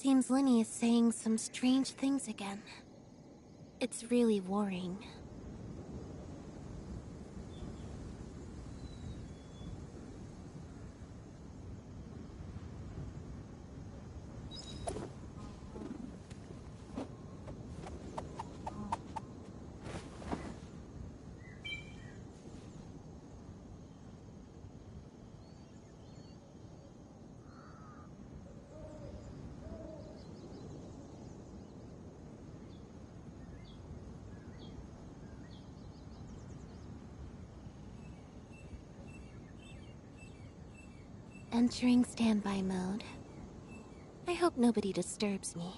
Seems Lenny is saying some strange things again. It's really worrying. Entering standby mode. I hope nobody disturbs me.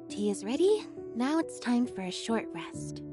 Tea is ready. Now it's time for a short rest.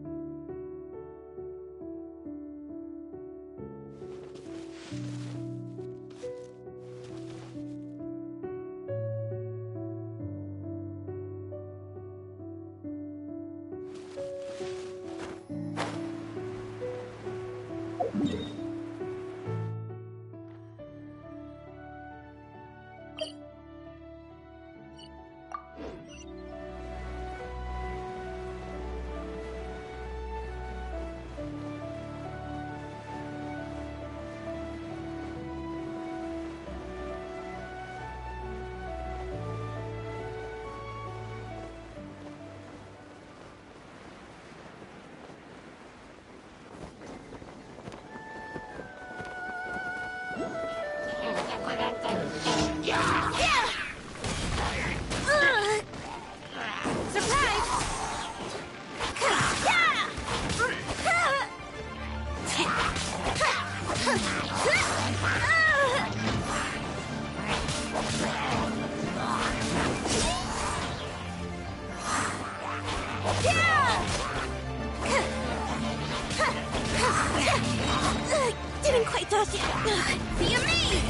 Didn't quite touch it. Be amazed!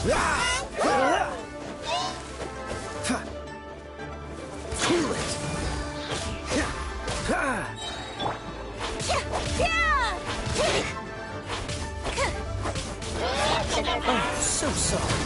Feel it! Oh, so soft.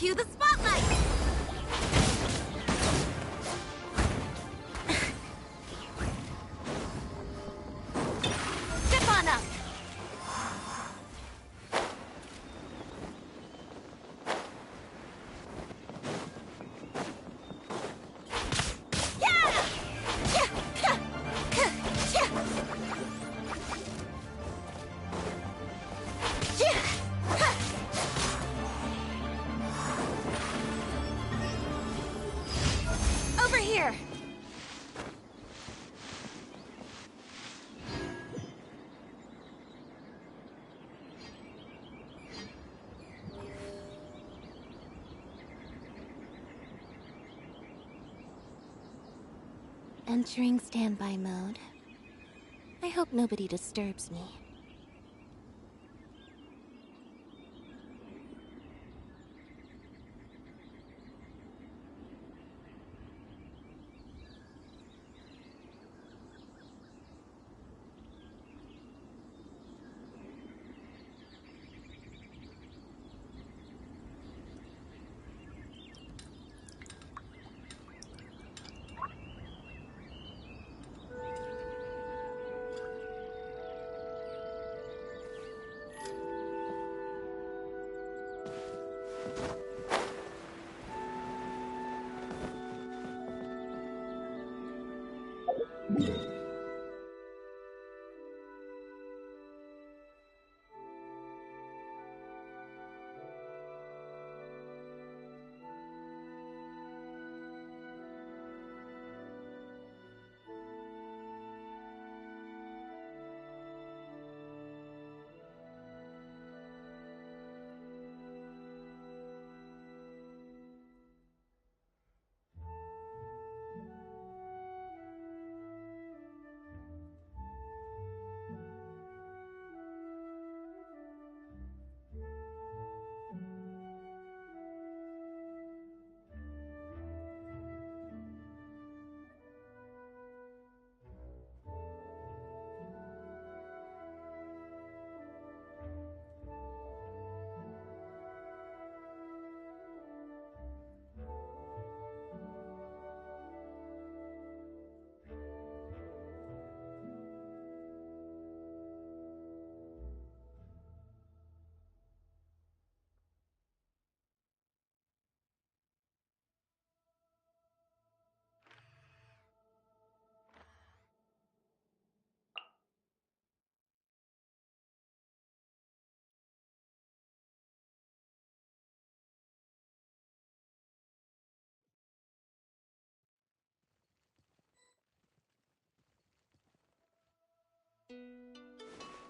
Cue the spotlight! Step on up! Entering standby mode. I hope nobody disturbs me.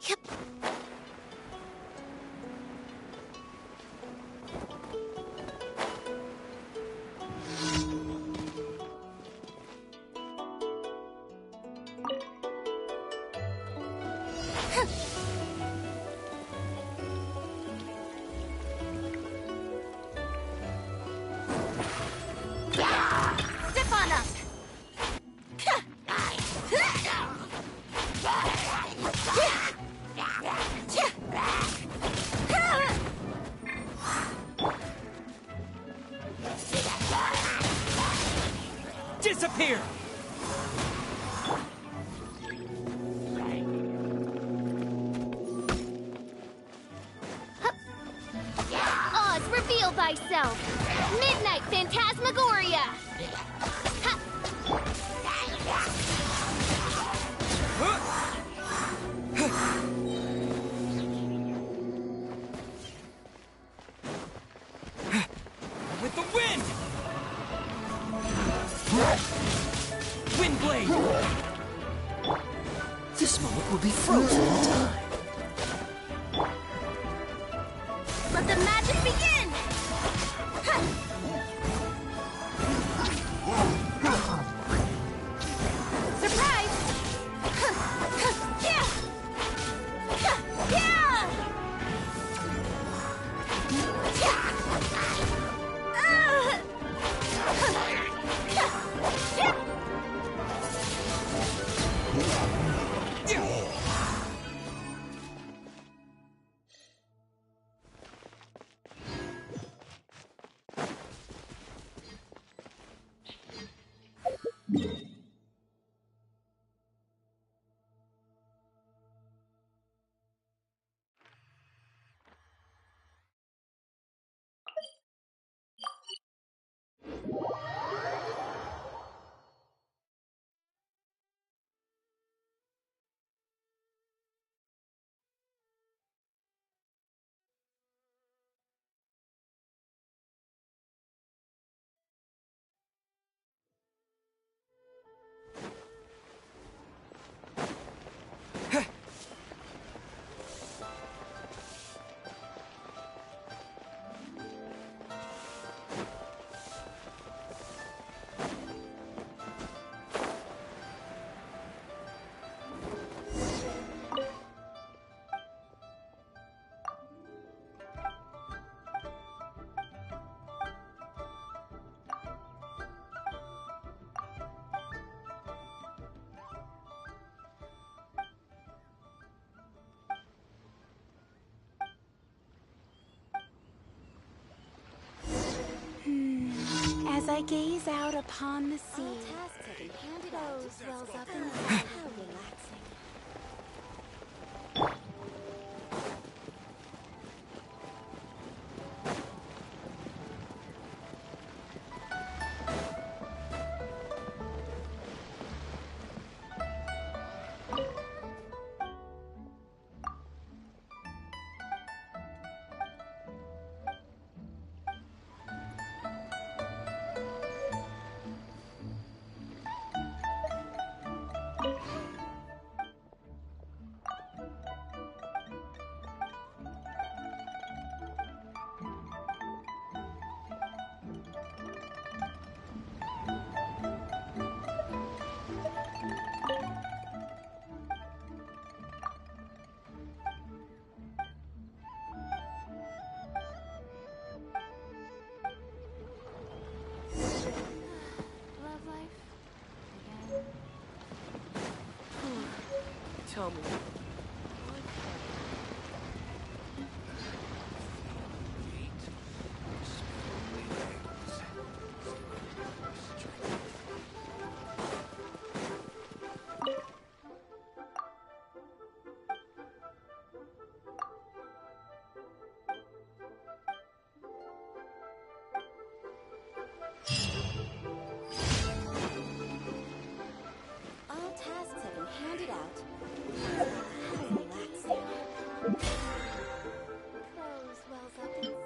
Yep. Step on up! Disappear! Oz, reveal thyself! Midnight Phantasmagoria! With the wind! Windblade! This moment will be frozen in time. Let the magic begin! Surprise! Yeah! gaze out upon the sea. All tasks have been handed out. Clothes wells up How inside. relaxing. Love life. Again. Tell me. All tasks have been handed out. How relaxing. Clothes wells up inside.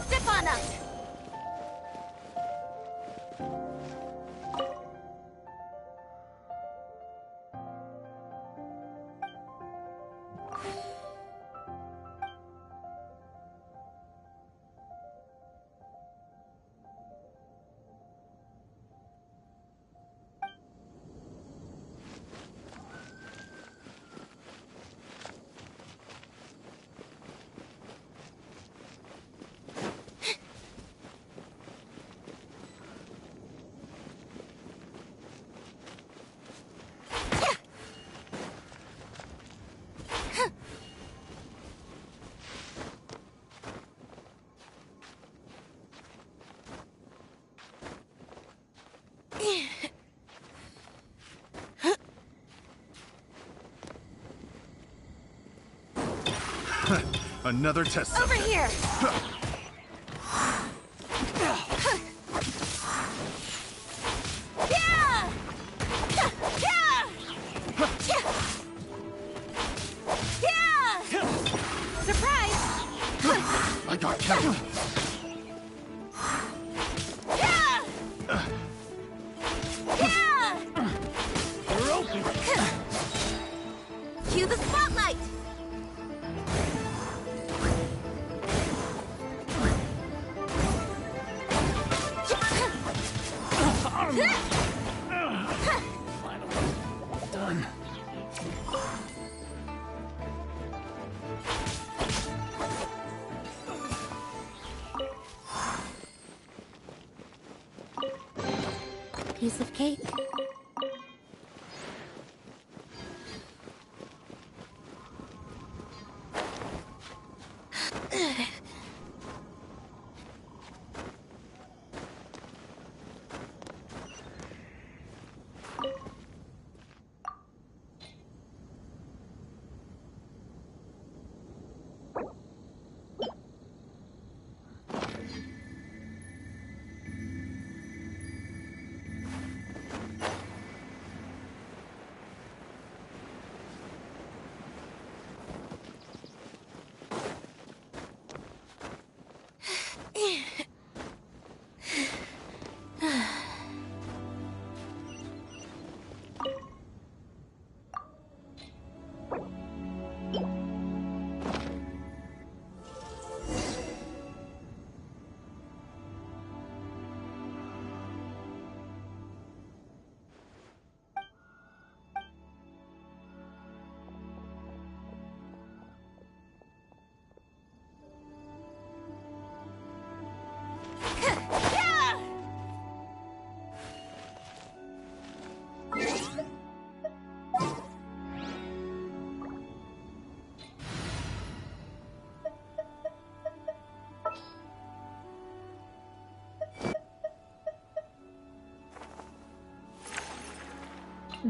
Step on up! Another test Over subject. here! Yeah! Yeah! Yeah! Surprise! I got counted. Yeah! Yeah! You're open. Cue the spotlight! Done. Piece of cake.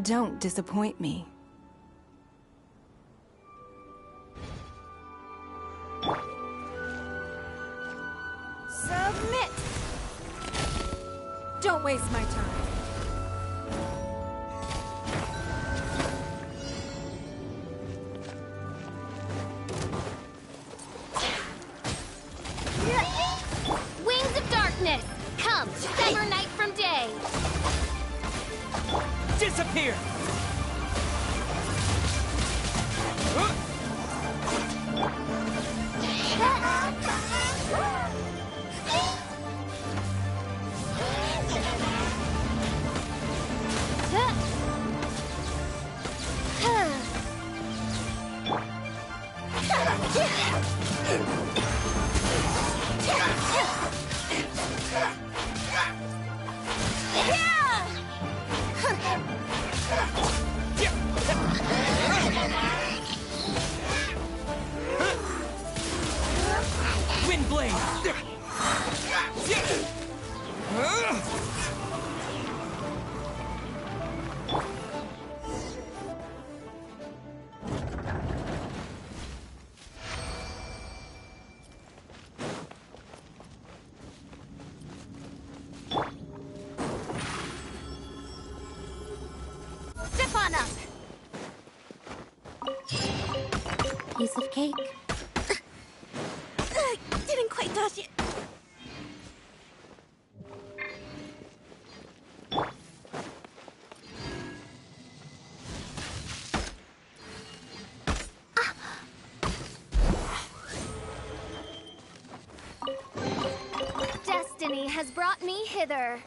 Don't disappoint me. Submit! Don't waste my time. Wings of darkness! Come, sever night from day! Disappear! Windblade! Step on up! Piece of cake. Didn't quite touch it. Destiny has brought me hither.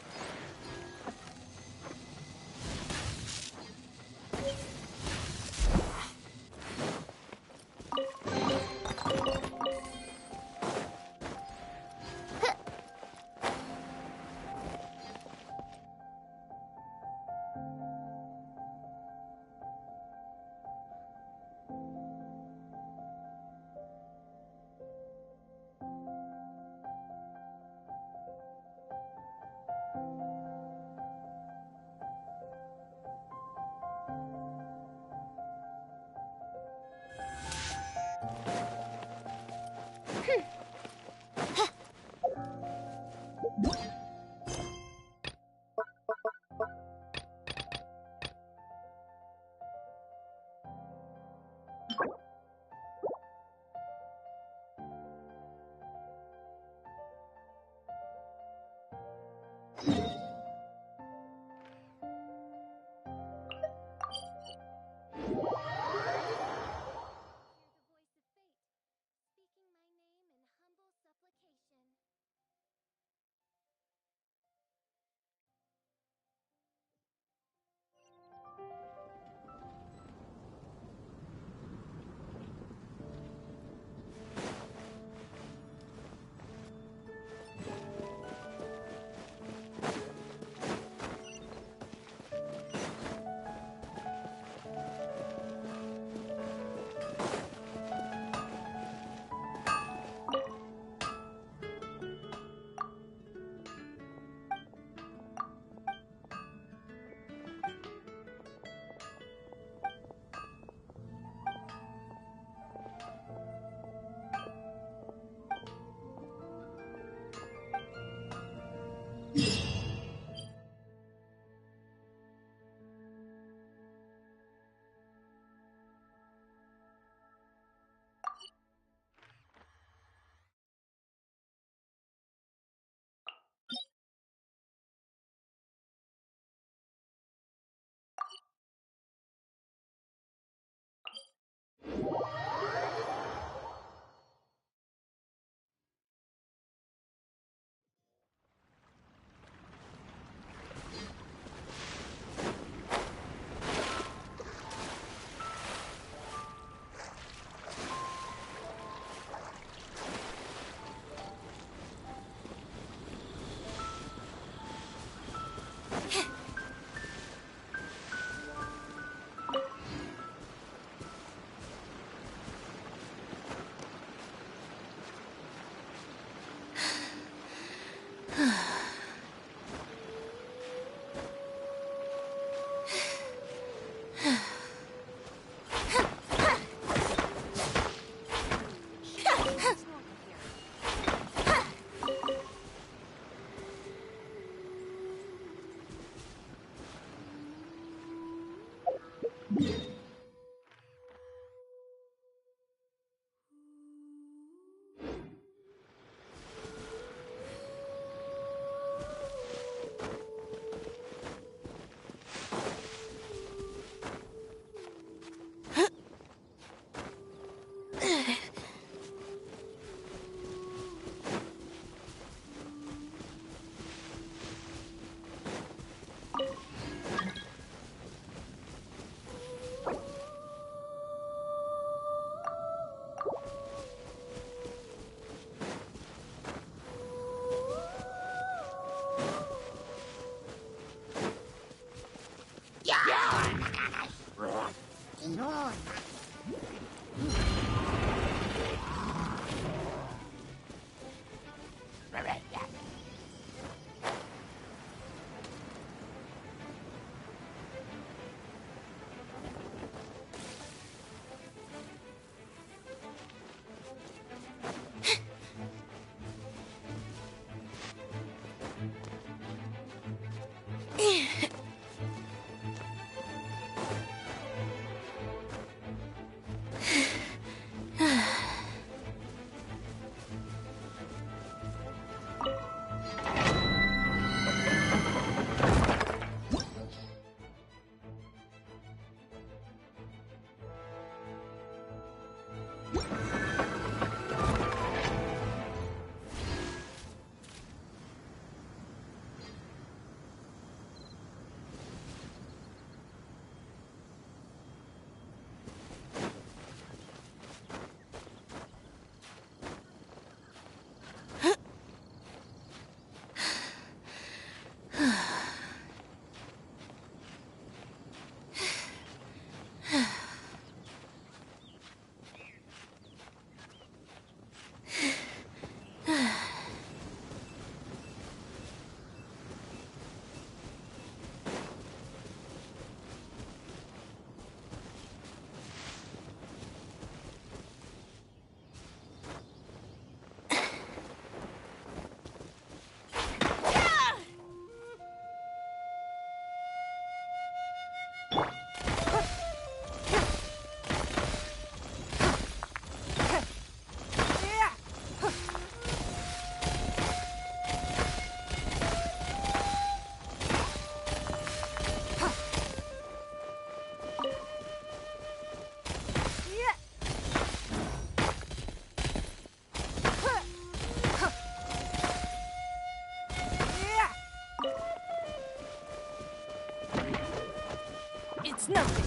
nothing.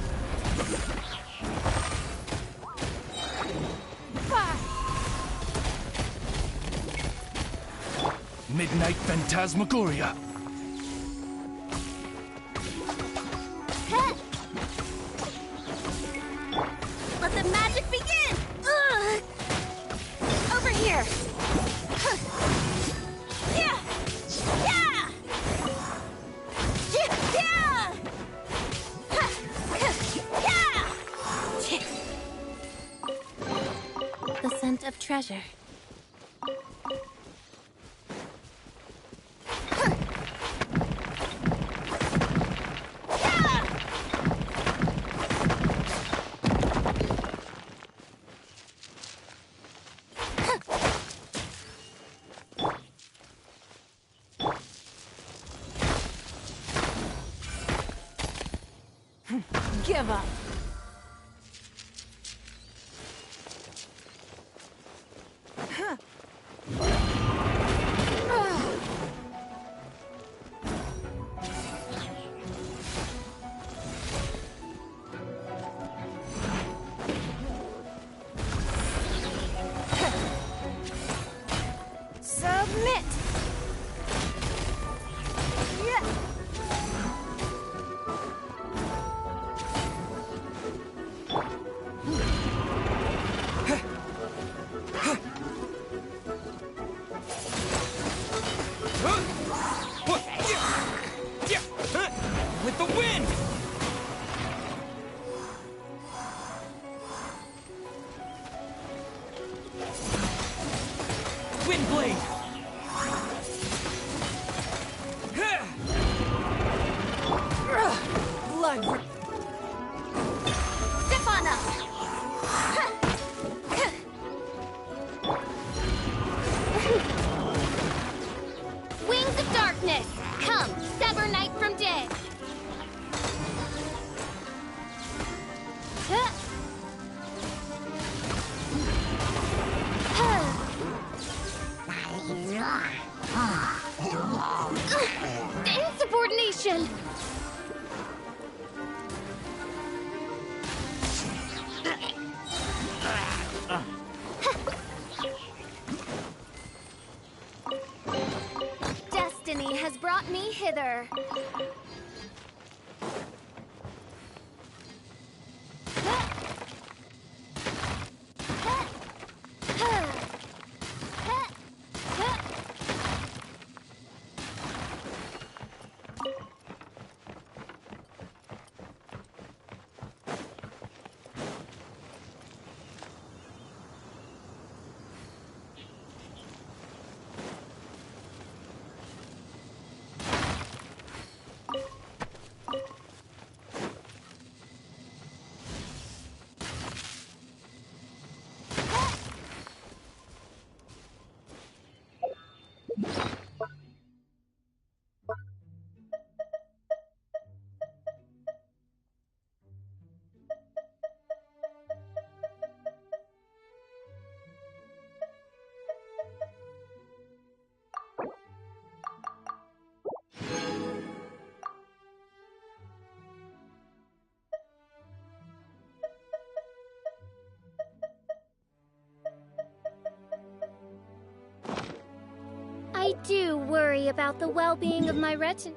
Midnight Phantasmagoria. Let the magic begin! Ugh. Over here! Yeah! Yeah! Yeah! Yeah! The scent of treasure. Give up. Submit. Yeah. With the wind! Wind blade! Blood. Step on up! Wings of darkness! Come, sever night from day! Insubordination! Destiny has brought me hither. I do worry about the well-being of my retinue.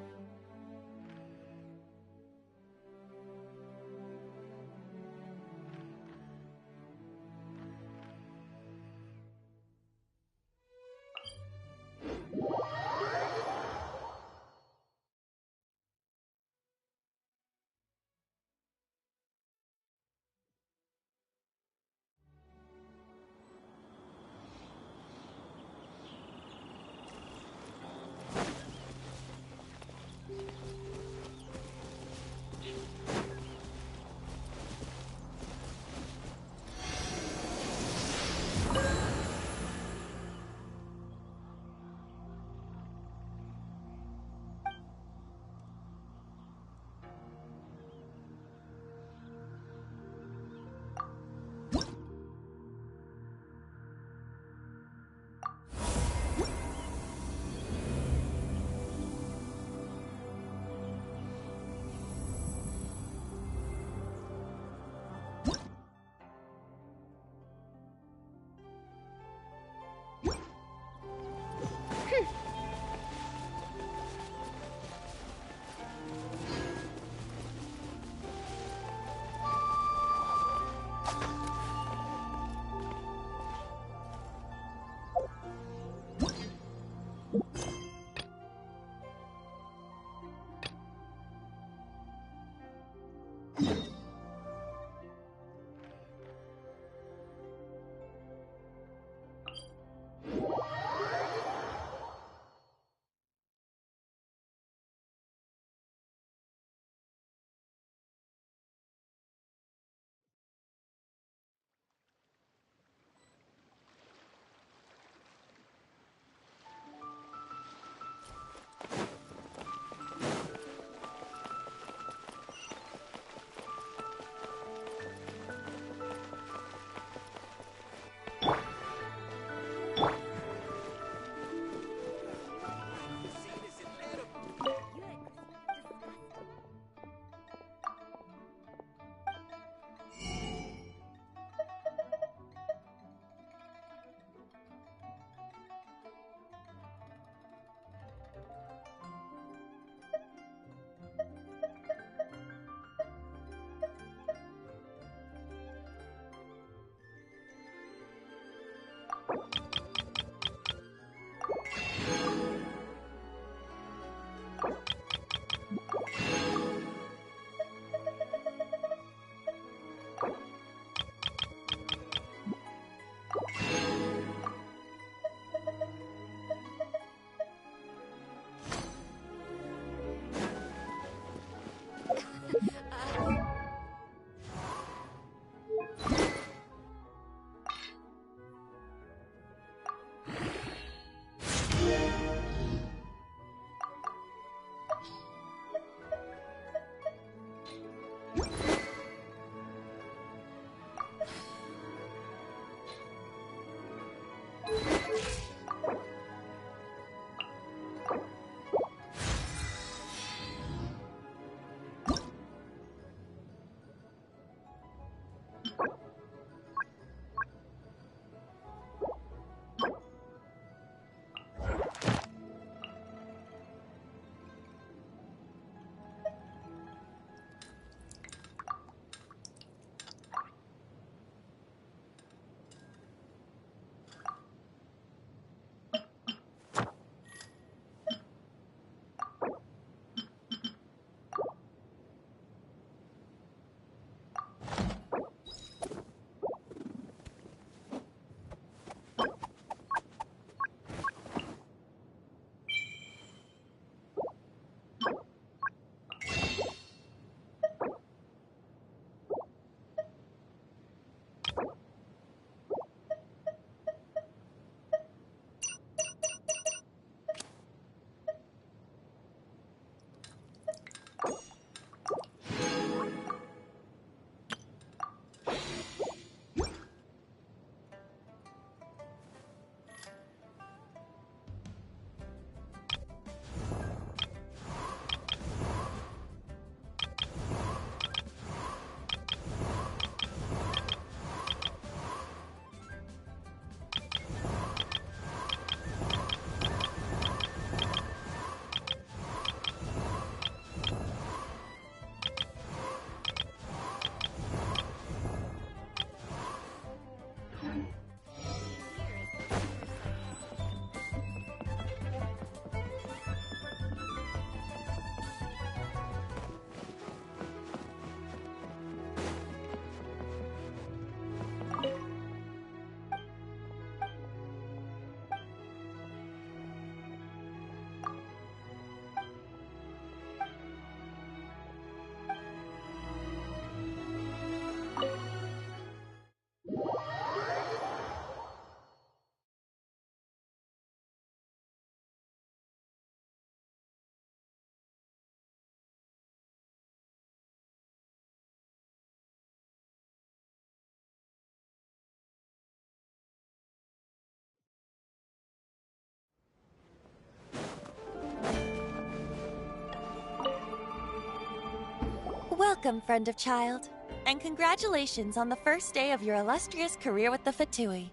Welcome, friend of child, and congratulations on the first day of your illustrious career with the Fatui.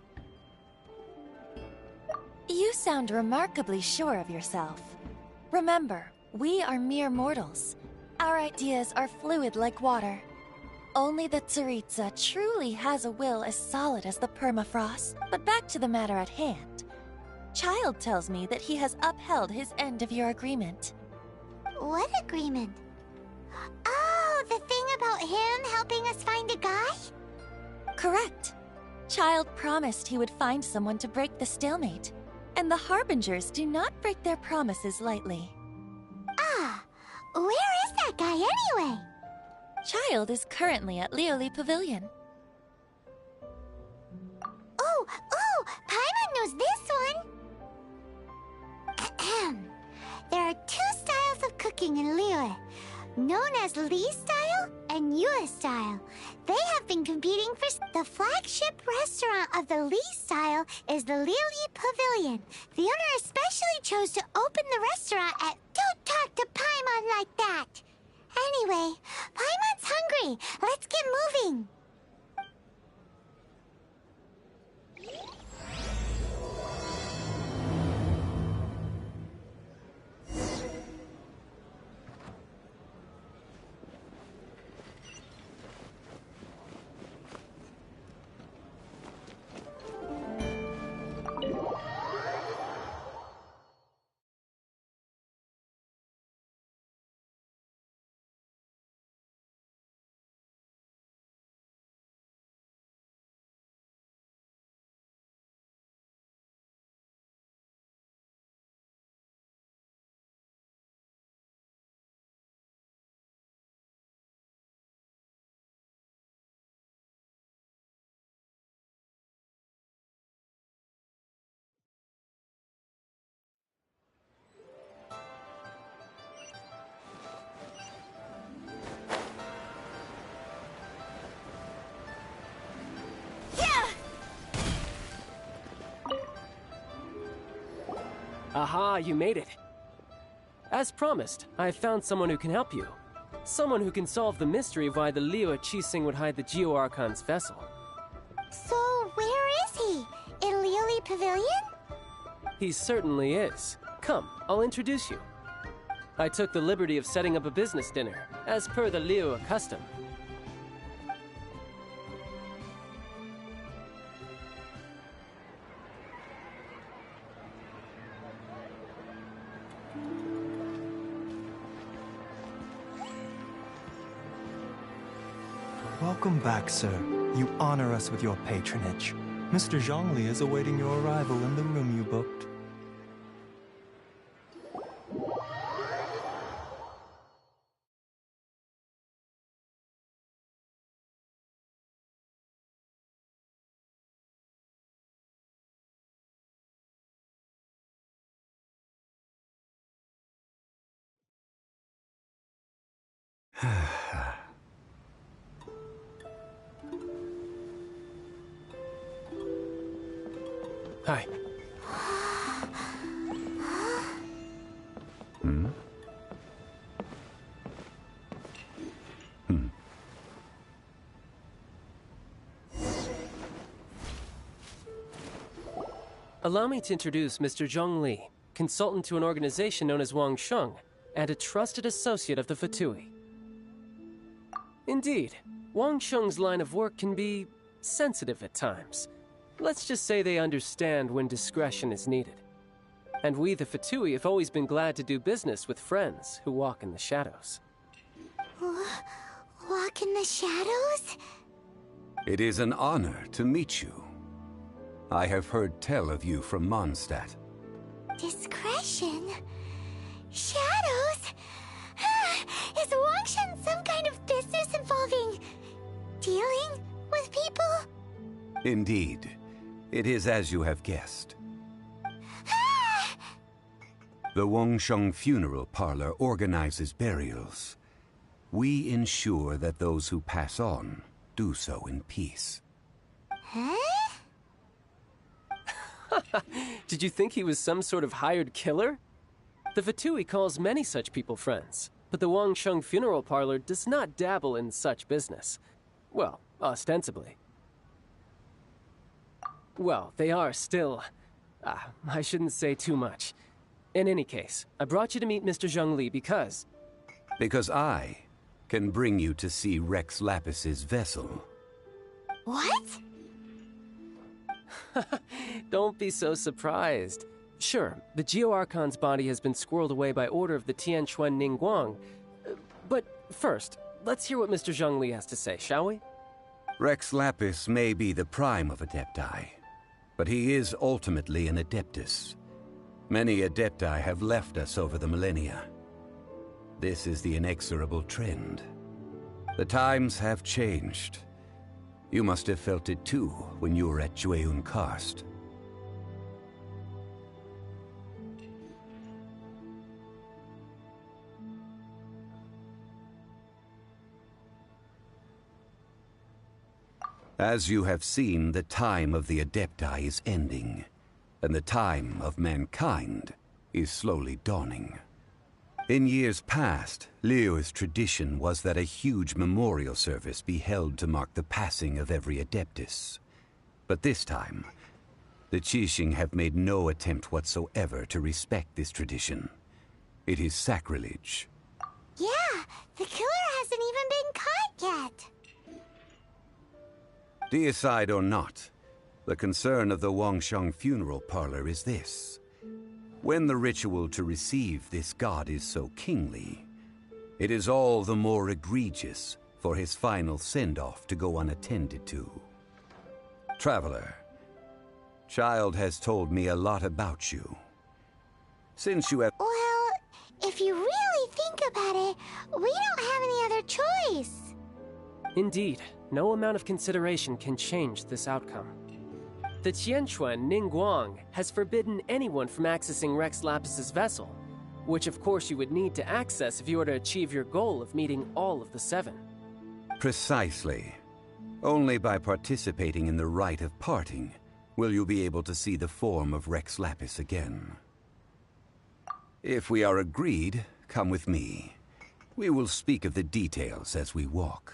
You sound remarkably sure of yourself. Remember, we are mere mortals. Our ideas are fluid like water. Only the Tsaritsa truly has a will as solid as the permafrost. But back to the matter at hand. Child tells me that he has upheld his end of your agreement. What agreement? Oh, the thing about him helping us find a guy? Correct. Child promised he would find someone to break the stalemate. And the Harbingers do not break their promises lightly. Ah, where is that guy anyway? Child is currently at Lioli Pavilion. Oh, Paimon knows this one! Ahem. There are two styles of cooking in Liyue, known as Li style and Yue style. They have been competing for the flagship restaurant of the Li style is the Lioli Pavilion. The owner especially chose to open the restaurant at Don't talk to Paimon like that! Anyway, Paimon's hungry. Let's get moving. Aha, you made it. As promised, I found someone who can help you. Someone who can solve the mystery of why the Liyue Qixing would hide the Geo-Archon's vessel. So, where is he? In Lioli Pavilion? He certainly is. Come, I'll introduce you. I took the liberty of setting up a business dinner, as per the Liyue custom. Welcome back, sir. You honor us with your patronage. Mr. Zhongli is awaiting your arrival in the room you booked. Hi. Allow me to introduce Mr. Zhongli, consultant to an organization known as Wang Sheng, and a trusted associate of the Fatui. Indeed, Wang Sheng's line of work can be sensitive at times. Let's just say they understand when discretion is needed. And we, the Fatui, have always been glad to do business with friends who walk in the shadows. Walk in the shadows? It is an honor to meet you. I have heard tell of you from Mondstadt. Discretion? Shadows? Is Wangshan some kind of business involving dealing with people? Indeed. It is as you have guessed. The Wangsheng Funeral Parlor organizes burials. We ensure that those who pass on do so in peace. Huh? Did you think he was some sort of hired killer? The Fatui calls many such people friends, but the Wangsheng Funeral Parlor does not dabble in such business. Well, ostensibly. Well, they are still... I shouldn't say too much. In any case, I brought you to meet Mr. Zhongli because... Because I can bring you to see Rex Lapis's vessel. What? Don't be so surprised. Sure, the Geo-Archon's body has been squirreled away by order of the Tianquan Ningguang. But first, let's hear what Mr. Zhongli has to say, shall we? Rex Lapis may be the prime of Adepti, but he is ultimately an Adeptus. Many Adepti have left us over the millennia. This is the inexorable trend. The times have changed. You must have felt it too when you were at Jueyun Karst. As you have seen, the time of the Adepti is ending, and the time of mankind is slowly dawning. In years past, Liyue's tradition was that a huge memorial service be held to mark the passing of every Adeptus. But this time, the Qixing have made no attempt whatsoever to respect this tradition. It is sacrilege. Yeah, the killer hasn't even been caught yet. Deicide or not, the concern of the Wangsheng funeral parlor is this. When the ritual to receive this god is so kingly, it is all the more egregious for his final send-off to go unattended to. Traveler, Child has told me a lot about you. Since you have... Well, if you really think about it, we don't have any other choice. Indeed, no amount of consideration can change this outcome. The Tianquan Ningguang has forbidden anyone from accessing Rex Lapis's vessel, which of course you would need to access if you were to achieve your goal of meeting all of the seven. Precisely. Only by participating in the rite of parting will you be able to see the form of Rex Lapis again. If we are agreed, come with me. We will speak of the details as we walk.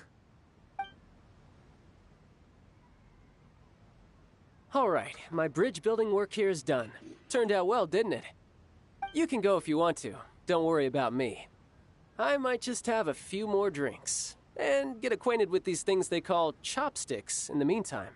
Alright, my bridge building work here is done. Turned out well, didn't it? You can go if you want to. Don't worry about me. I might just have a few more drinks, and get acquainted with these things they call chopsticks in the meantime.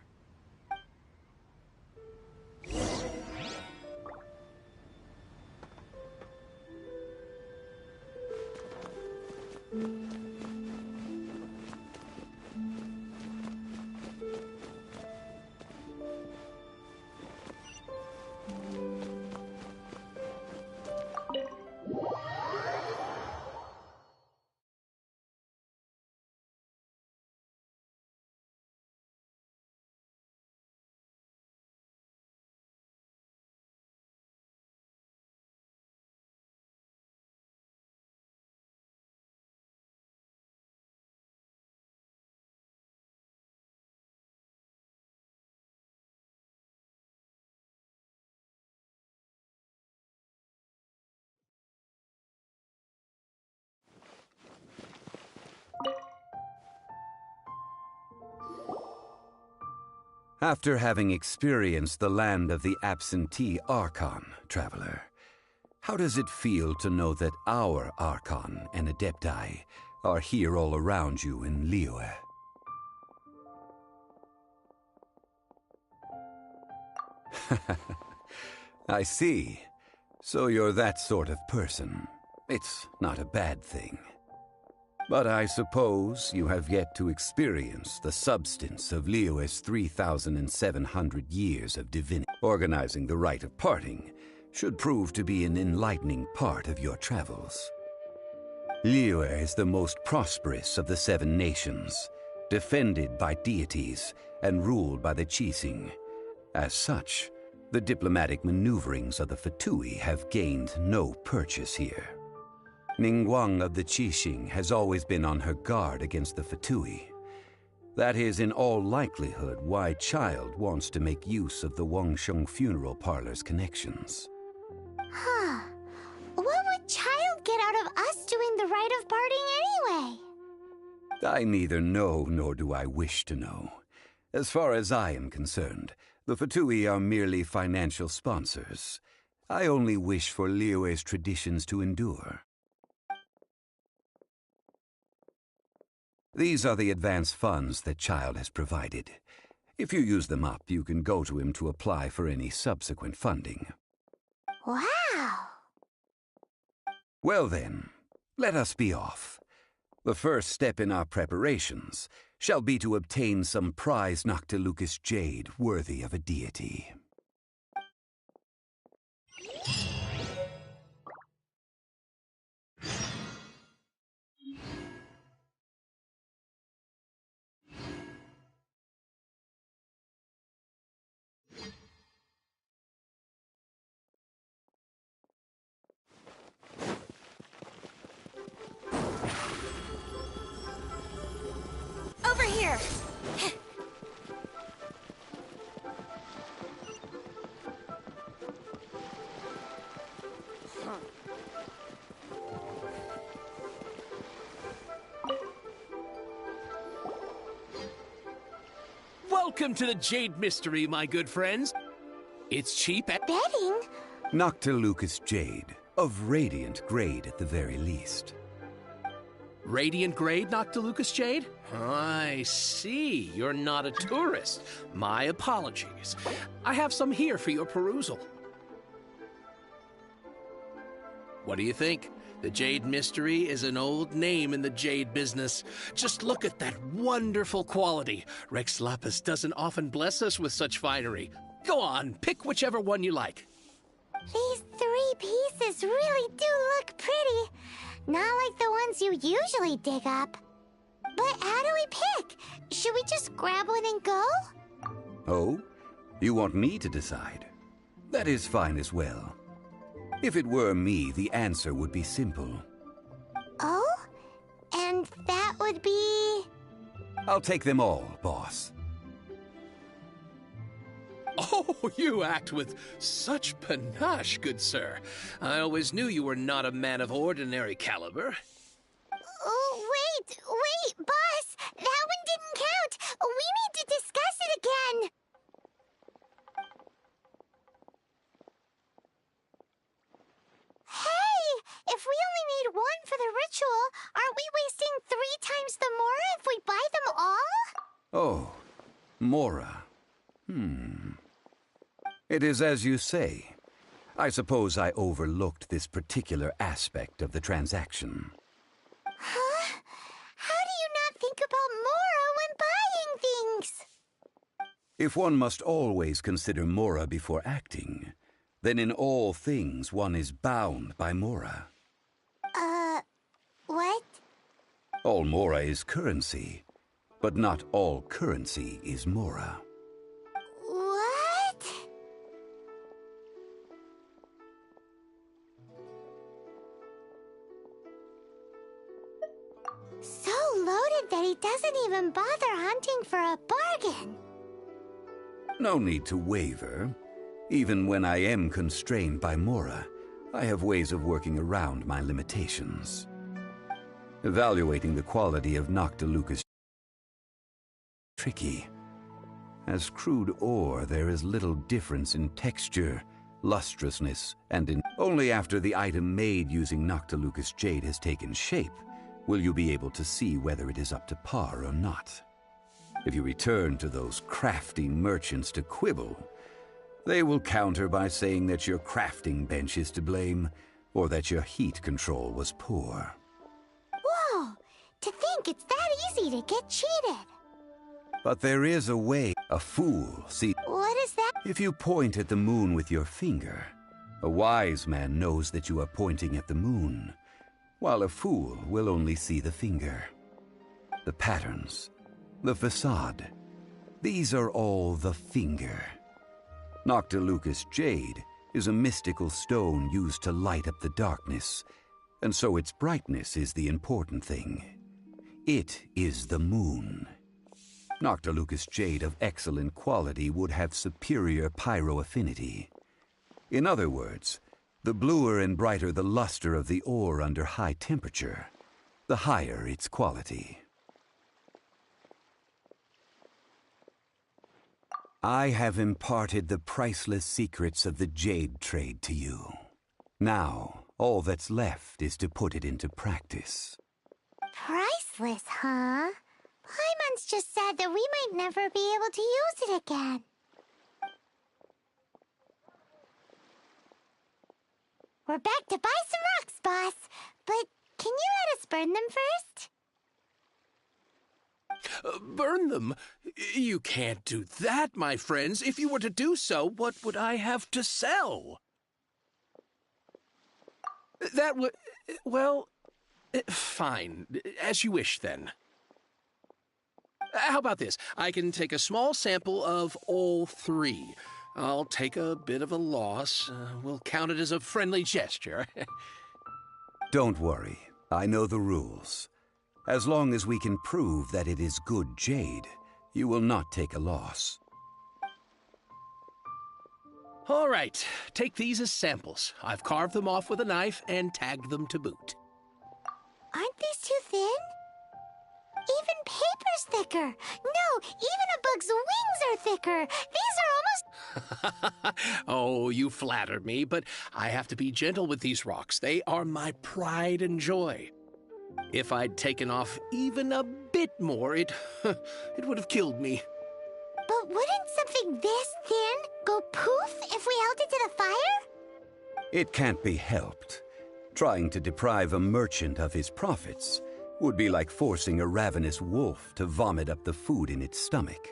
After having experienced the land of the absentee Archon, Traveler, how does it feel to know that our Archon and Adepti are here all around you in Liyue? I see. So you're that sort of person. It's not a bad thing. But I suppose you have yet to experience the substance of Liyue's 3,700 years of divinity. Organizing the rite of parting should prove to be an enlightening part of your travels. Liyue is the most prosperous of the 7 nations, defended by deities and ruled by the Qixing. As such, the diplomatic maneuverings of the Fatui have gained no purchase here. Ningguang of the Qixing has always been on her guard against the Fatui. That is in all likelihood why Child wants to make use of the Wangsheng funeral parlor's connections. Huh. What would Child get out of us doing the rite of parting anyway? I neither know nor do I wish to know. As far as I am concerned, the Fatui are merely financial sponsors. I only wish for Liyue's traditions to endure. These are the advance funds that Child has provided. If you use them up, you can go to him to apply for any subsequent funding. Wow! Well then, let us be off. The first step in our preparations shall be to obtain some prized Noctilucous jade worthy of a deity. Over here! Welcome to the Jade Mystery, my good friends. It's cheap at Betting? Noctilucous jade, of radiant grade at the very least. Radiant grade Noctilucous jade? I see. You're not a tourist. My apologies. I have some here for your perusal. What do you think? The Jade Mystery is an old name in the jade business. Just look at that wonderful quality. Rex Lapis doesn't often bless us with such finery. Go on, pick whichever one you like. These 3 pieces really do look pretty. Not like the ones you usually dig up. But how do we pick? Should we just grab one and go? Oh? You want me to decide? That is fine as well. If it were me, the answer would be simple. Oh? And that would be... I'll take them all, boss. Oh, you act with such panache, good sir. I always knew you were not a man of ordinary caliber. Oh, wait, boss! That one didn't count! We need to discuss it again! Hey! If we only need one for the ritual, aren't we wasting 3 times the Mora if we buy them all? Oh, Mora. It is as you say. I suppose I overlooked this particular aspect of the transaction. Huh? How do you not think about Mora when buying things? If one must always consider Mora before acting, then in all things one is bound by Mora. What? All Mora is currency, but not all currency is Mora. What? So loaded that he doesn't even bother hunting for a bargain. No need to waver. Even when I am constrained by Mora, I have ways of working around my limitations. Evaluating the quality of Noctilucous tricky. As crude ore, there is little difference in texture, lustrousness, and in... Only after the item made using Noctilucous jade has taken shape will you be able to see whether it is up to par or not. If you return to those crafty merchants to quibble, they will counter by saying that your crafting bench is to blame, or that your heat control was poor. Whoa! To think it's that easy to get cheated. But there is a way. A fool sees... What is that? If you point at the moon with your finger, a wise man knows that you are pointing at the moon, while a fool will only see the finger. The patterns, the facade, these are all the finger. Noctilucous jade is a mystical stone used to light up the darkness, and so its brightness is the important thing. It is the moon. Noctilucous jade of excellent quality would have superior pyroaffinity. In other words, the bluer and brighter the luster of the ore under high temperature, the higher its quality. I have imparted the priceless secrets of the jade trade to you. Now, all that's left is to put it into practice. Priceless, huh? Paimon's just said that we might never be able to use it again. We're back to buy some rocks, boss. But can you let us burn them first? Burn them? You can't do that, my friends. If you were to do so, what would I have to sell? That would... well... fine. As you wish, then. How about this? I can take a small sample of all three. I'll take a bit of a loss. We'll count it as a friendly gesture. Don't worry. I know the rules. As long as we can prove that it is good jade, you will not take a loss. All right. Take these as samples. I've carved them off with a knife and tagged them to boot. Aren't these too thin? Even paper's thicker. No, even a bug's wings are thicker. These are almost... Oh, you flatter me, but I have to be gentle with these rocks. They are my pride and joy. If I'd taken off even a bit more, it would have killed me. But wouldn't something this thin go poof if we held it to the fire? It can't be helped. Trying to deprive a merchant of his profits would be like forcing a ravenous wolf to vomit up the food in its stomach.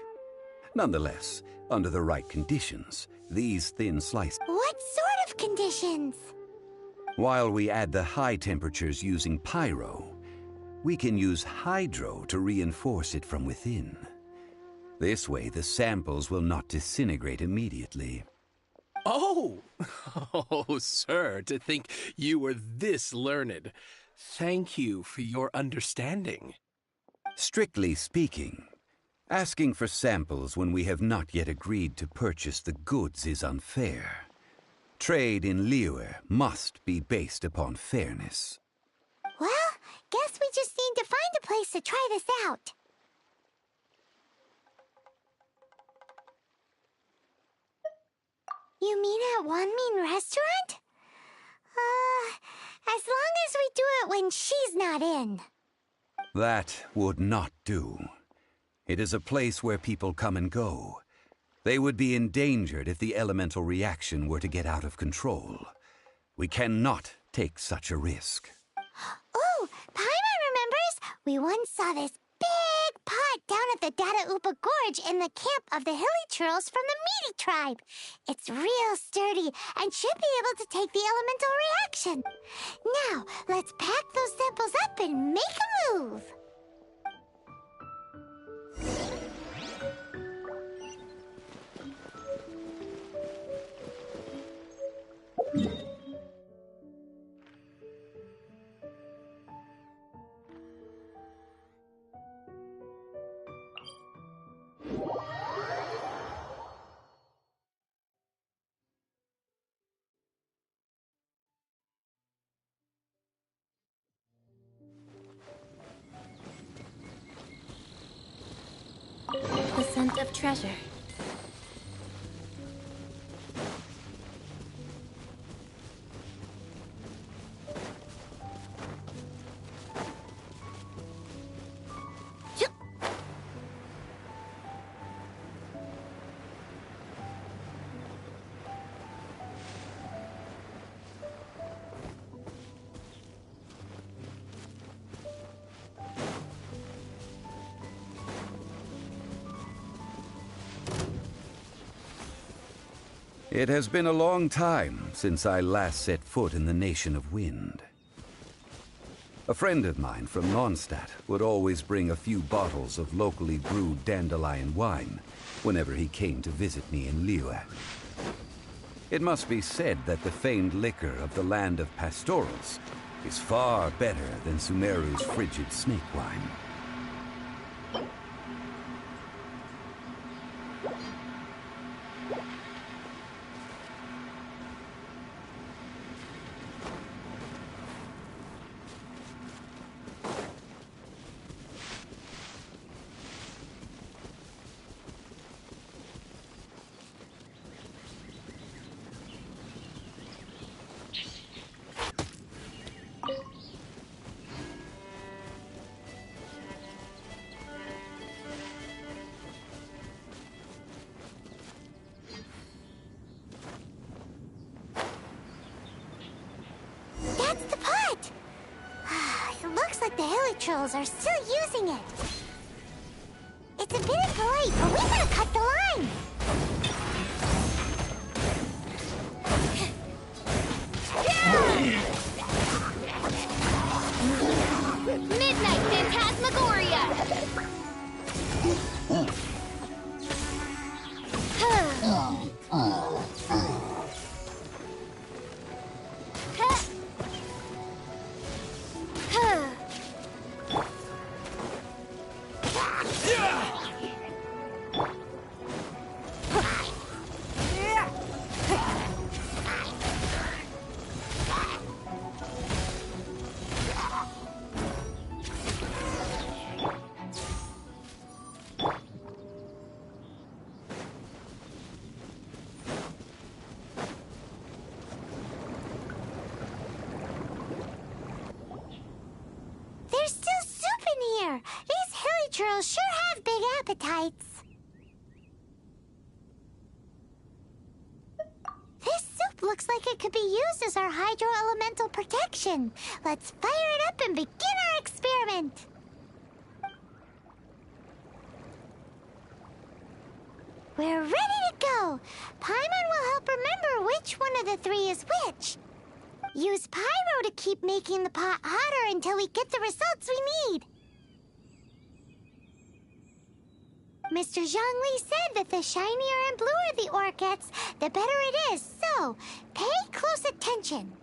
Nonetheless, under the right conditions, these thin slices... What sort of conditions? While we add the high temperatures using pyro, we can use hydro to reinforce it from within. This way, the samples will not disintegrate immediately. Oh! Oh, sir, to think you were this learned. Thank you for your understanding. Strictly speaking, asking for samples when we have not yet agreed to purchase the goods is unfair. Trade in Liyue must be based upon fairness. Well, guess we just need to find a place to try this out. You mean at Wanmin Restaurant? As long as we do it when she's not in. That would not do. It is a place where people come and go. They would be endangered if the elemental reaction were to get out of control. We cannot take such a risk. Oh, Paimon remembers! We once saw this big pot down at the Dada Upa Gorge in the camp of the hilly churls from the Meaty tribe. It's real sturdy and should be able to take the elemental reaction. Now, let's pack those samples up and make a move. The scent of treasure. It has been a long time since I last set foot in the Nation of Wind. A friend of mine from Mondstadt would always bring a few bottles of locally brewed dandelion wine whenever he came to visit me in Liyue. It must be said that the famed liquor of the land of pastorals is far better than Sumeru's frigid snake wine. Looks like the Hilichurls are still using it. It's a bit impolite, but we gotta cut the line. Midnight Phantasmagoria! There's still soup in here. These Hilichurls sure have big appetites. This soup looks like it could be used as our hydro-elemental protection. Let's fire it up and begin our experiment. We're ready to go. Paimon will help remember which one of the three is which. Use pyro to keep making the pot hotter until we get the results we need. Mr. Zhongli said that the shinier and bluer the ore gets, the better it is. So, pay close attention.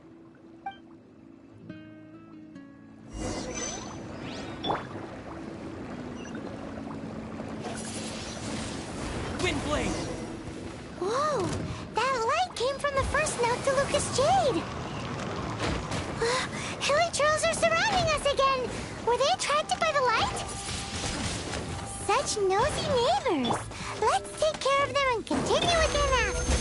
Windblade! Whoa! That light came from the first Noctilucous Jade! Hilichurls are surrounding us again! Were they attracted by the light? Such nosy neighbors! Let's take care of them and continue again after.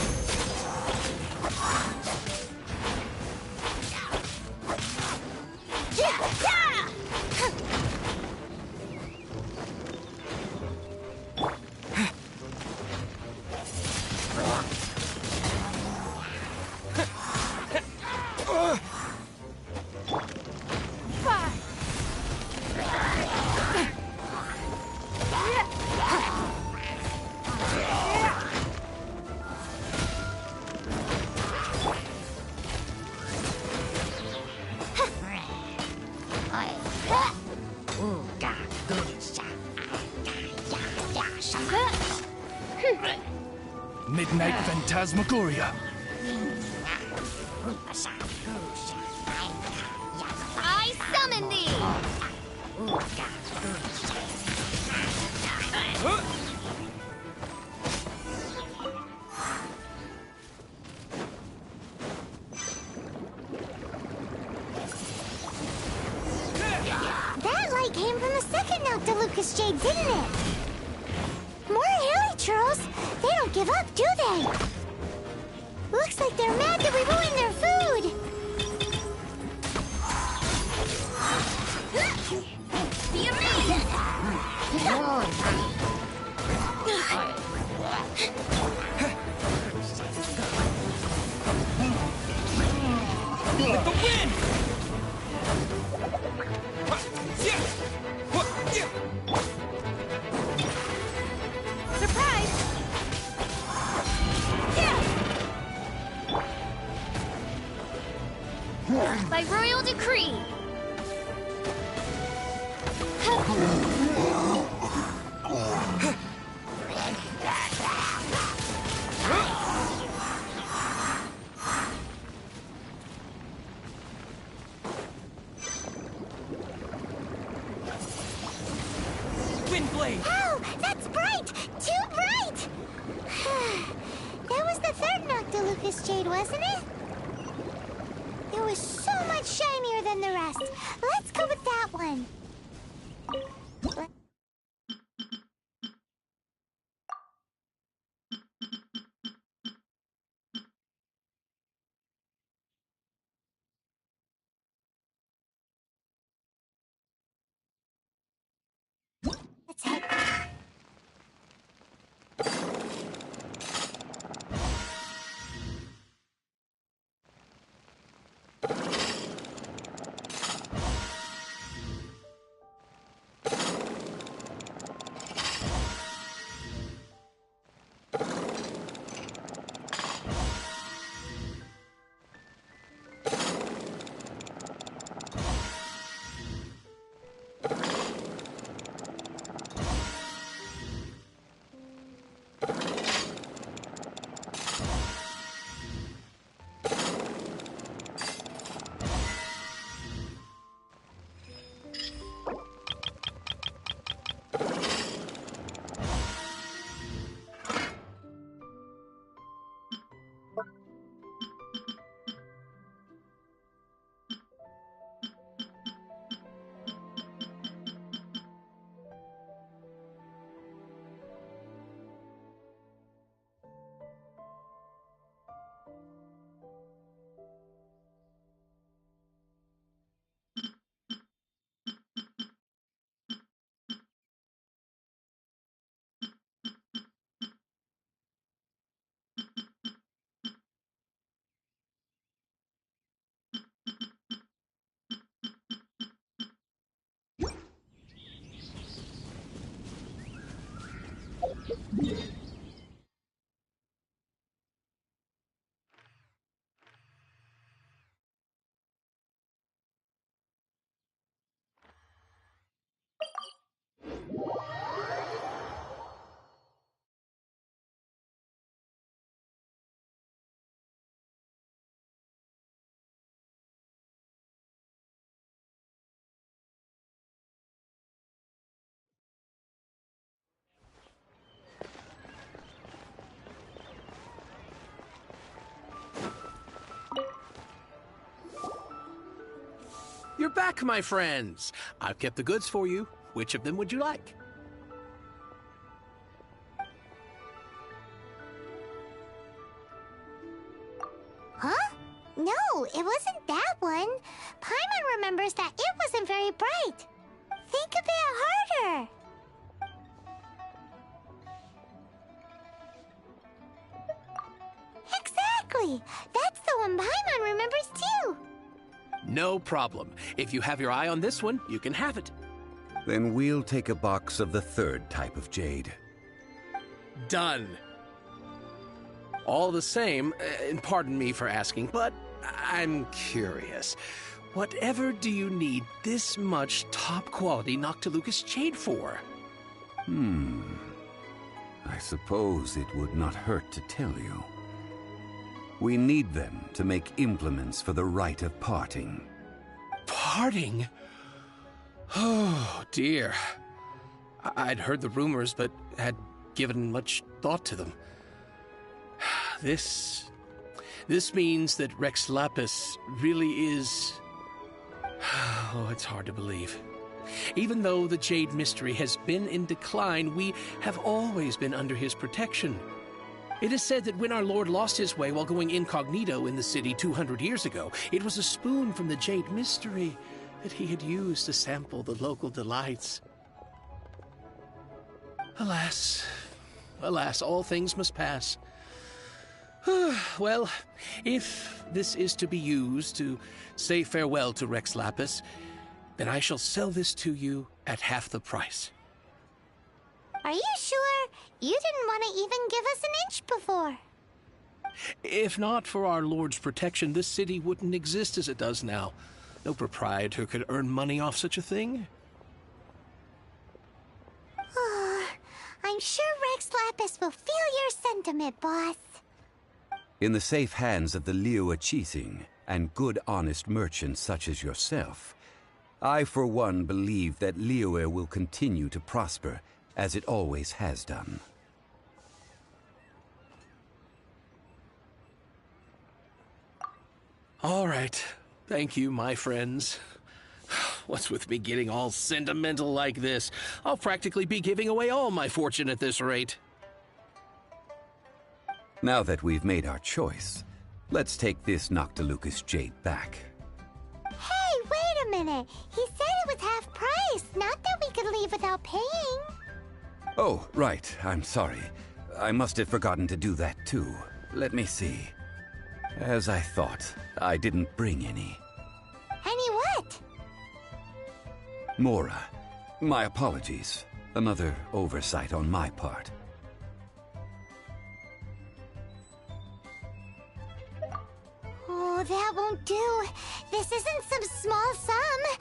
Midnight Phantasmagoria. I summon thee! That light came from the second Noctilucous Jade, didn't it? More Hilichurls! They don't give up, do they? Looks like they're mad that we ruined their food! The arena! With the wind! Surprise! By royal decree! Windblade! Oh, that's bright! Too bright! That was the third Noctilucous Jade, wasn't it? It was so much shinier than the rest. Let's go with that one. Let's head. You're back, my friends. I've kept the goods for you. Which of them would you like? Huh? No, it wasn't that one. Paimon remembers that it wasn't very bright. Think a bit harder. Exactly. That's the one Paimon remembers too. No problem. If you have your eye on this one, you can have it. Then we'll take a box of the third type of jade. Done. All the same, and pardon me for asking, but I'm curious. Whatever do you need this much top-quality Noctilucous jade for? I suppose it would not hurt to tell you. We need them to make implements for the rite of parting. Parting? Oh, dear. I'd heard the rumors, but had given much thought to them. This means that Rex Lapis really is... Oh, it's hard to believe. Even though the Jade Mystery has been in decline, we have always been under his protection. It is said that when our Lord lost his way while going incognito in the city 200 years ago, it was a spoon from the Jade Mystery that he had used to sample the local delights. Alas, alas, all things must pass. Well, if this is to be used to say farewell to Rex Lapis, then I shall sell this to you at half the price. Are you sure? You didn't want to even give us an inch before. If not for our Lord's protection, this city wouldn't exist as it does now. No proprietor could earn money off such a thing. I'm sure Rex Lapis will feel your sentiment, boss. In the safe hands of the Liyue Qixing and good honest merchants such as yourself, I for one believe that Liyue will continue to prosper as it always has done. All right. Thank you, my friends. What's with me getting all sentimental like this? I'll practically be giving away all my fortune at this rate. Now that we've made our choice, let's take this Noctilucous jade back. Hey, wait a minute. He said it was half price, not that we could leave without paying. Oh, right. I'm sorry. I must have forgotten to do that too. Let me see. As I thought, I didn't bring any. Any what? Mora, my apologies. Another oversight on my part. Oh, that won't do. This isn't some small sum.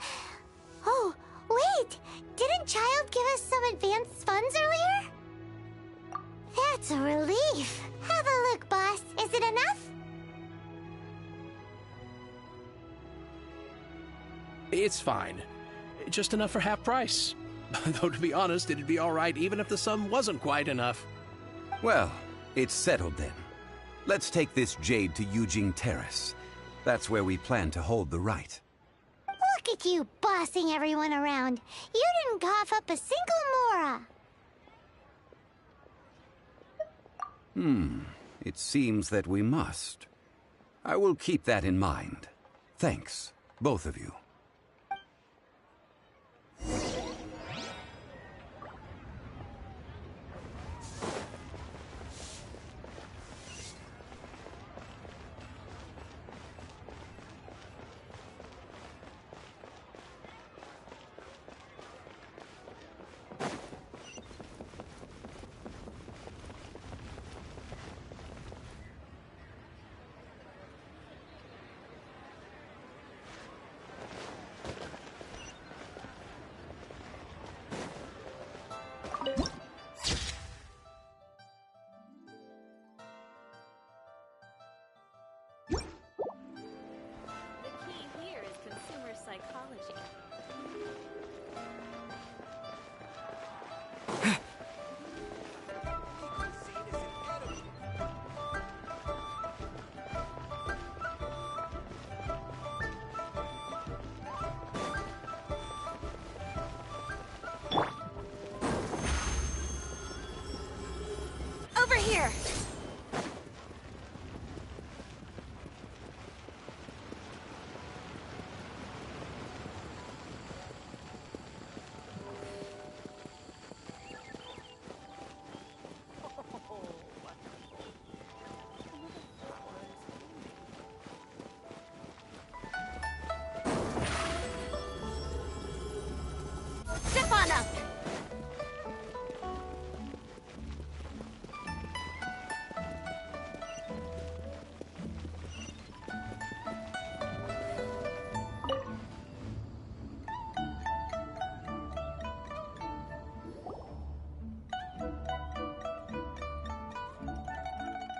Oh, wait. Didn't Child give us some advanced funds earlier? That's a relief. Have a look, boss. Is it enough? It's fine. Just enough for half price. Though, to be honest, it'd be all right even if the sum wasn't quite enough. Well, it's settled then. Let's take this jade to Yujing Terrace. That's where we plan to hold the rite. Look at you bossing everyone around. You didn't cough up a single Mora. It seems that we must. I will keep that in mind. Thanks, both of you.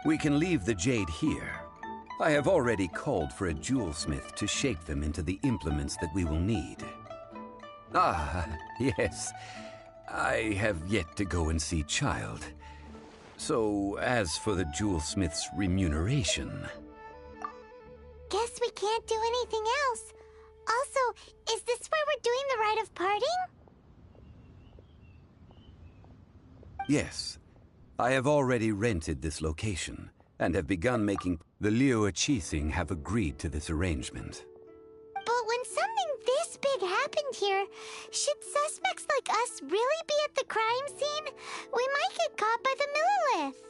We can leave the jade here. I have already called for a jewelsmith to shape them into the implements that we will need. Ah, yes. I have yet to go and see Child. So, as for the jewelsmith's remuneration... Guess we can't do anything else. Also, is this where we're doing the rite of parting? Yes. I have already rented this location, and have begun making... The Liyue Qixing have agreed to this arrangement. But when something this big happened here, should suspects like us really be at the crime scene? We might get caught by the Millilith.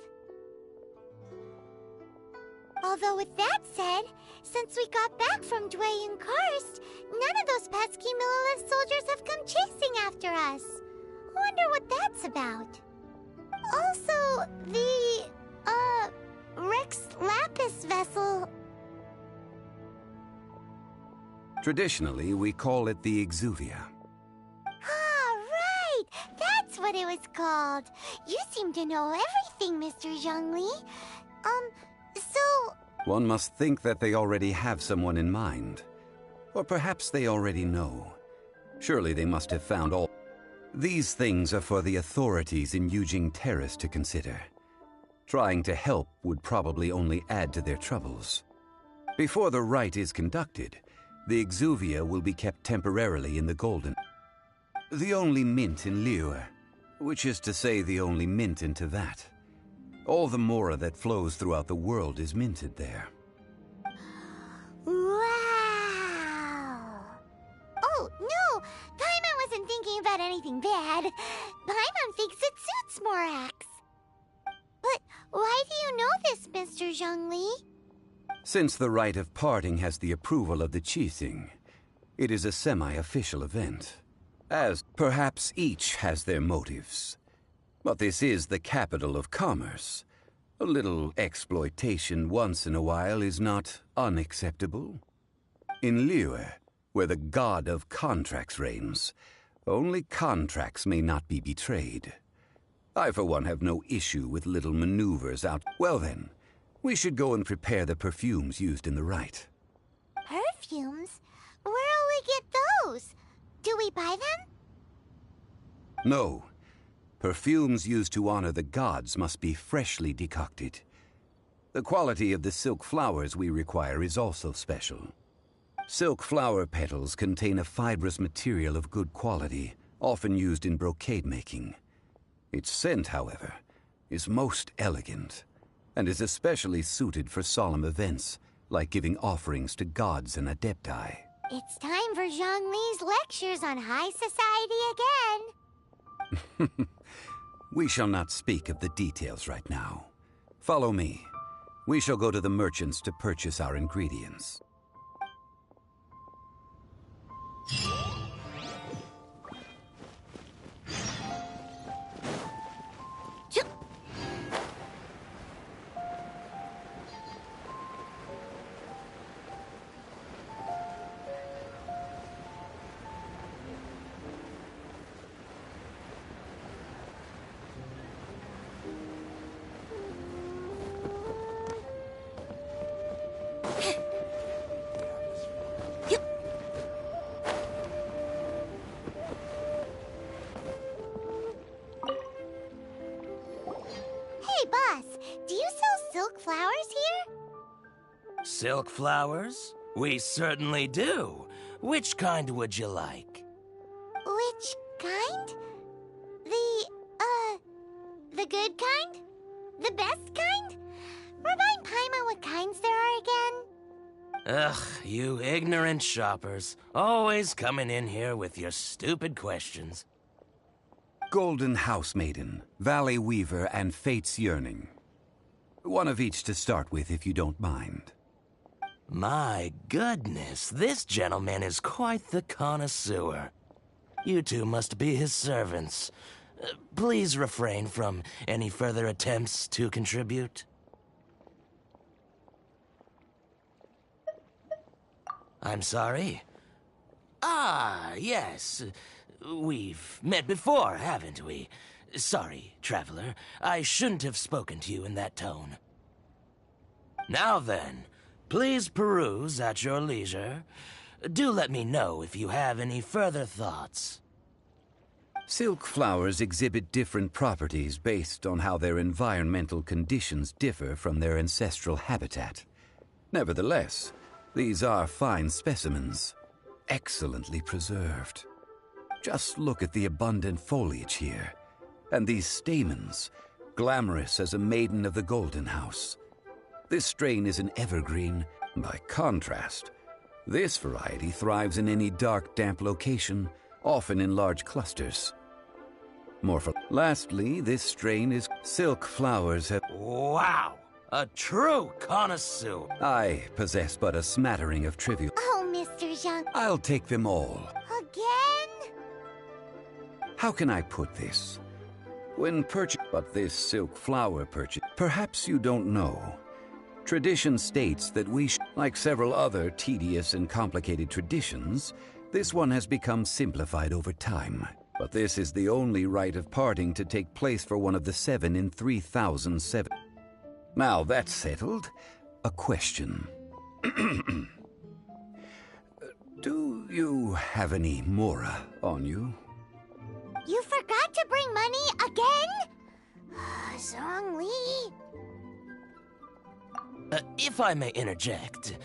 Although with that said, since we got back from Dway and Karst, none of those pesky Millilith soldiers have come chasing after us. Wonder what that's about. Also, the, Rex Lapis vessel... Traditionally, we call it the Exuvia. Ah, right! That's what it was called. You seem to know everything, Mr. Zhongli. So... One must think that they already have someone in mind. Or perhaps they already know. Surely they must have found all... These things are for the authorities in Yujing Terrace to consider. Trying to help would probably only add to their troubles. Before the rite is conducted, the Exuvia will be kept temporarily in the Golden... The only mint in Liyue, which is to say the only mint in Teyvat. All the mora that flows throughout the world is minted there. Wow! Oh, no! Paimon wasn't thinking about anything bad. Paimon thinks it suits Morax. But why do you know this, Mr. Zhongli? Since the rite of parting has the approval of the Qixing, it is a semi-official event. As perhaps each has their motives. But this is the capital of commerce. A little exploitation once in a while is not unacceptable. In Liyue, where the god of contracts reigns, only contracts may not be betrayed. I, for one, have no issue with little maneuvers out. Well then, we should go and prepare the perfumes used in the rite. Perfumes? Where'll we get those? Do we buy them? No. Perfumes used to honor the gods must be freshly decocted. The quality of the silk flowers we require is also special. Silk flower petals contain a fibrous material of good quality, often used in brocade making. Its scent, however, is most elegant, and is especially suited for solemn events, like giving offerings to gods and adepti. It's time for Zhongli's lectures on high society again. We shall not speak of the details right now. Follow me. We shall go to the merchants to purchase our ingredients. Do you sell silk flowers here? Silk flowers? We certainly do. Which kind would you like? Which kind? The good kind? The best kind? Remind Paimon what kinds there are again? Ugh, you ignorant shoppers. Always coming in here with your stupid questions. Golden House Maiden, Valley Weaver, and Fate's Yearning. One of each to start with, if you don't mind. My goodness, this gentleman is quite the connoisseur. You two must be his servants. Please refrain from any further attempts to contribute. I'm sorry? Ah, yes. We've met before, haven't we? Sorry, traveler. I shouldn't have spoken to you in that tone. Now then, please peruse at your leisure. Do let me know if you have any further thoughts. Silk flowers exhibit different properties based on how their environmental conditions differ from their ancestral habitat. Nevertheless, these are fine specimens, excellently preserved. Just look at the abundant foliage here, and these stamens, glamorous as a maiden of the Golden House. This strain is an evergreen. By contrast, this variety thrives in any dark, damp location, often in large clusters. Lastly, this strain is silk flowers have... Wow! A true connoisseur! I possess but a smattering of trivial... Oh, Mr. Zhang. I'll take them all. Again? How can I put this? When but this silk flower purchase... Perhaps you don't know. Tradition states that like several other tedious and complicated traditions, this one has become simplified over time. But this is the only rite of parting to take place for one of the 7 in 3007. Now that's settled, a question. Do you have any Mora on you? You forgot to bring money again? Zhongli. If I may interject,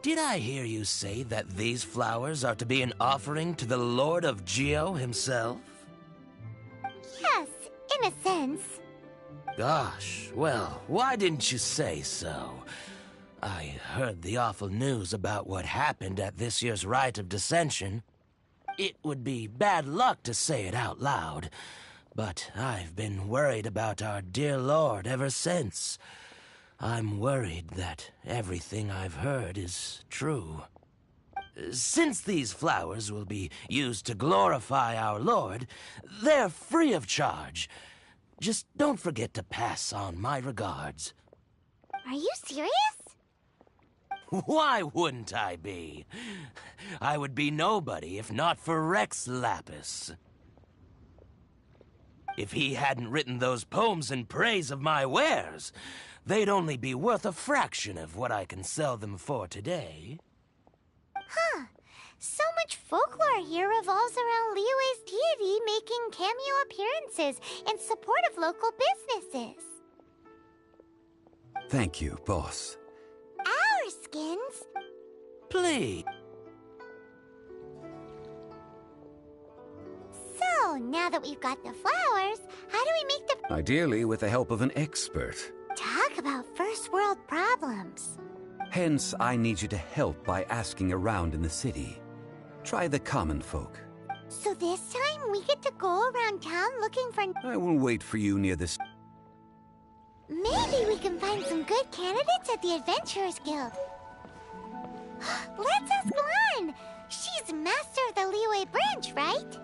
did I hear you say that these flowers are to be an offering to the Lord of Geo himself? Yes, in a sense. Gosh, well, why didn't you say so? I heard the awful news about what happened at this year's Rite of Dissension. It would be bad luck to say it out loud, but I've been worried about our dear Lord ever since. I'm worried that everything I've heard is true. Since these flowers will be used to glorify our Lord, they're free of charge. Just don't forget to pass on my regards. Are you serious? Why wouldn't I be? I would be nobody if not for Rex Lapis. If he hadn't written those poems in praise of my wares, they'd only be worth a fraction of what I can sell them for today. Huh. So much folklore here revolves around Liyue's deity making cameo appearances in support of local businesses. Thank you, boss. Our skins? Please. So, now that we've got the flowers, how do we make the... Ideally with the help of an expert. Talk about first world problems. Hence, I need you to help by asking around in the city. Try the common folk. So this time, we get to go around town looking for... I will wait for you near this... Maybe we can find some good candidates at the Adventurers Guild. Let's ask Lan! She's master of the Liyue branch, right?